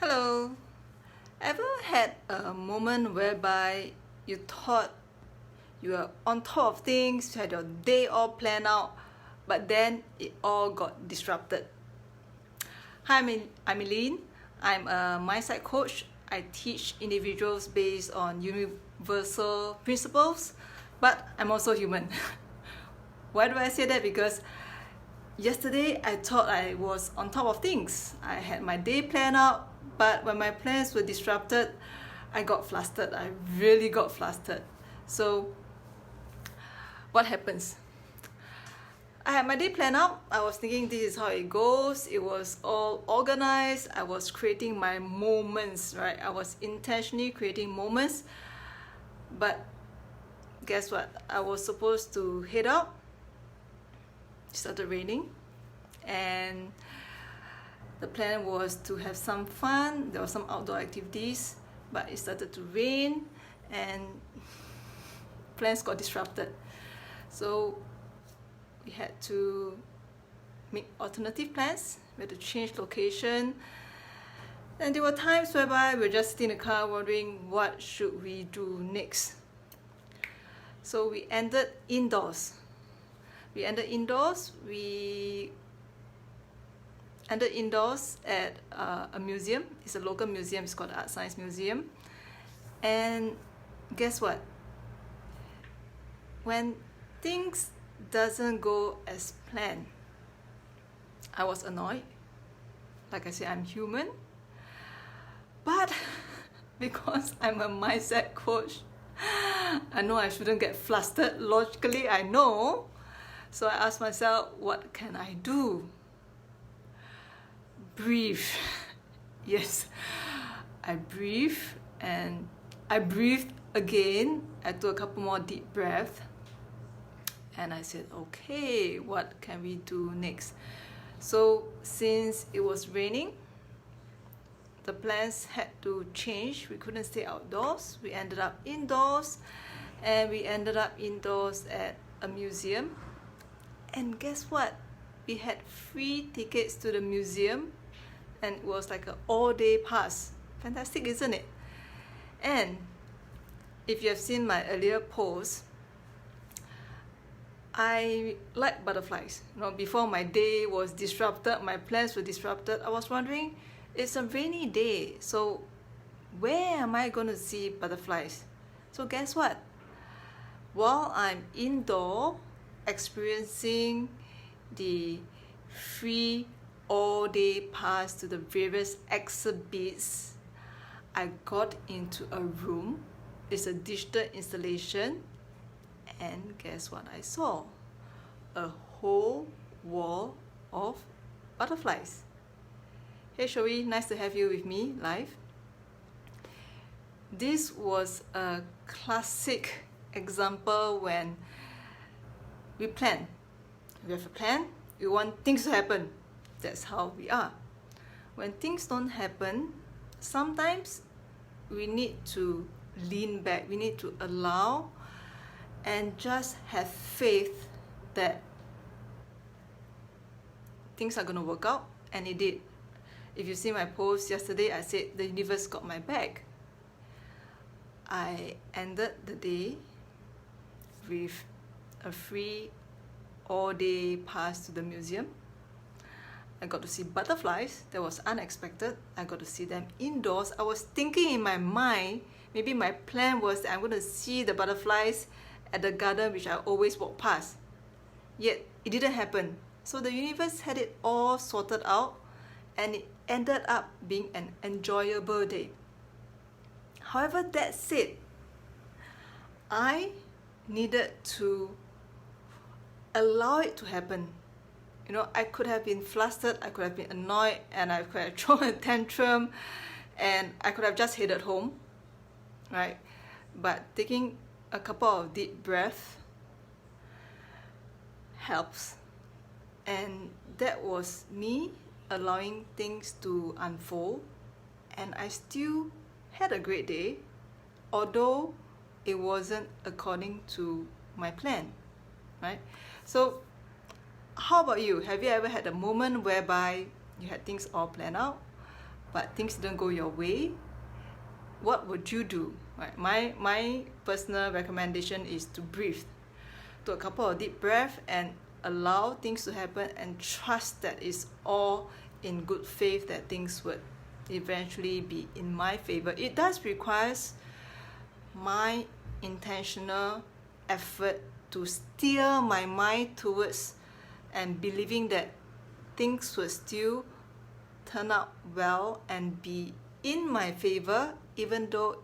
Hello. Ever had a moment whereby you thought you were on top of things, you had your day all planned out, but then it all got disrupted? Hi, I'm Eileen. I'm a mindset coach. I teach individuals based on universal principles, but I'm also human. Why do I say that? Because yesterday I thought I was on top of things. I had my day planned out, but when my plans were disrupted, I got flustered. I really got flustered. So what happens? I had my day planned out. I was thinking this is how it goes. It was all organized. I was creating my moments, right? I was intentionally creating moments. But guess what? I was supposed to head out. It started raining. And the plan was to have some fun. There were some outdoor activities. But it started to rain and plans got disrupted. So we had to make alternative plans. We had to change location. And there were times whereby we were just sitting in the car wondering what should we do next. So we ended indoors. We ended indoors at a museum. It's a local museum. It's called the Art Science Museum. And guess what? When things doesn't go as planned, I was annoyed. Like I said, I'm human. But because I'm a mindset coach, I know I shouldn't get flustered. Logically, I know. So I asked myself, what can I do? Breathe. Yes, I breathe, and I breathed again. I took a couple more deep breaths. And I said, okay, what can we do next? So since it was raining, the plans had to change. We couldn't stay outdoors. We ended up indoors, and we ended up indoors at a museum. And guess what? We had free tickets to the museum, and it was like an all-day pass. Fantastic, isn't it? And if you have seen my earlier posts, I like butterflies. Before my day was disrupted, my plans were disrupted, I was wondering, it's a rainy day, so where am I going to see butterflies? So guess what? While I'm indoor experiencing the free all-day pass to the various exhibits, I got into a room. It's a digital installation. And guess what I saw? A whole wall of butterflies. Hey Shoei, nice to have you with me live. This was a classic example when we plan. We have a plan, we want things to happen. That's how we are. When things don't happen, sometimes we need to lean back. We need to allow and just have faith that things are going to work out, and it did. If you see my post yesterday, I said the universe got my back. I ended the day with a free all-day pass to the museum. I got to see butterflies. That was unexpected. I got to see them indoors. I was thinking in my mind, maybe my plan was that I'm going to see the butterflies at the garden which I always walk past. Yet it didn't happen. So the universe had it all sorted out, and it ended up being an enjoyable day. However, that said, I needed to allow it to happen. I could have been flustered, I could have been annoyed, and I could have thrown a tantrum, and I could have just headed home, right? But taking a couple of deep breaths helps. And that was me allowing things to unfold, and I still had a great day, although it wasn't according to my plan, right? So how about you? Have you ever had a moment whereby you had things all planned out, but things didn't go your way, what would you do? Right? My personal recommendation is to breathe. Do a couple of deep breaths and allow things to happen and trust that it's all in good faith, that things would eventually be in my favor. It does require my intentional effort to steer my mind towards and believing that things will still turn out well and be in my favor, even though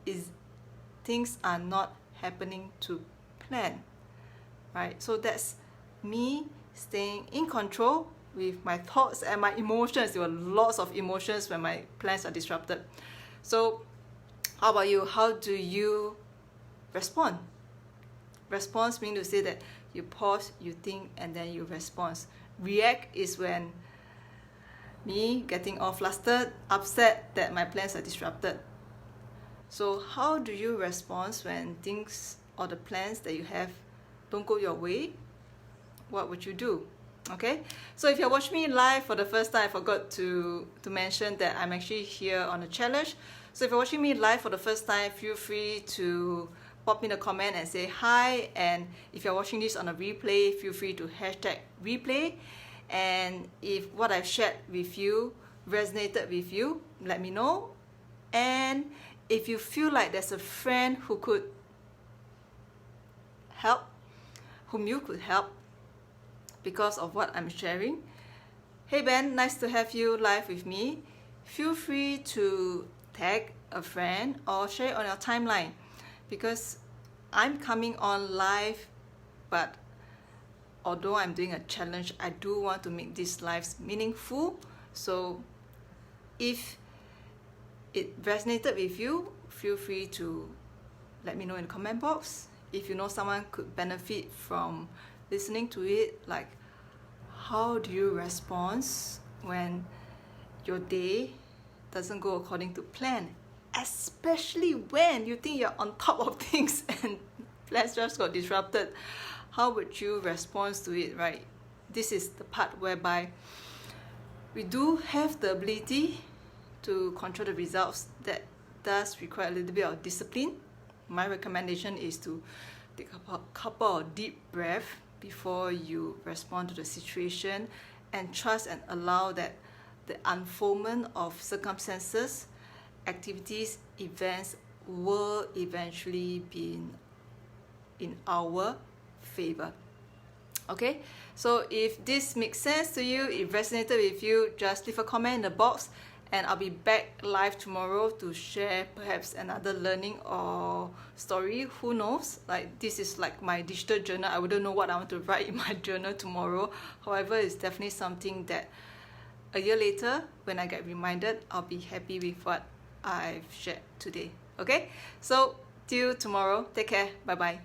things are not happening to plan. Right? So that's me staying in control with my thoughts and my emotions. There were lots of emotions when my plans are disrupted. So how about you? How do you respond? Response means to say that you pause, you think, and then you respond. React is when me getting all flustered, upset that my plans are disrupted. So how do you respond when things or the plans that you have don't go your way? What would you do? Okay, so if you're watching me live for the first time, I forgot to mention that I'm actually here on a challenge. So if you're watching me live for the first time, feel free to pop in a comment and say hi. And if you're watching this on a replay, feel free to hashtag replay. And if what I've shared with you resonated with you, let me know. And if you feel like there's a friend who could help, whom you could help because of what I'm sharing, hey Ben, nice to have you live with me. Feel free to tag a friend or share it on your timeline, because I'm coming on live, but although I'm doing a challenge, I do want to make these lives meaningful. So if it resonated with you, feel free to let me know in the comment box. If you know someone could benefit from listening to it, like how do you respond when your day doesn't go according to plan, especially when you think you're on top of things and plans just got disrupted. How would you respond to it, right? This is the part whereby we do have the ability to control the results. That does require a little bit of discipline. My recommendation is to take a couple of deep breaths before you respond to the situation, and trust and allow that the unfoldment of circumstances, activities, events will eventually be in our favor. Okay, so if this makes sense to you, it resonated with you, just leave a comment in the box, and I'll be back live tomorrow to share perhaps another learning or story. Who knows? Like, this is like my digital journal. I wouldn't know what I want to write in my journal tomorrow. However, it's definitely something that a year later, when I get reminded, I'll be happy with what I've shared today. Okay, so till tomorrow, take care, bye bye.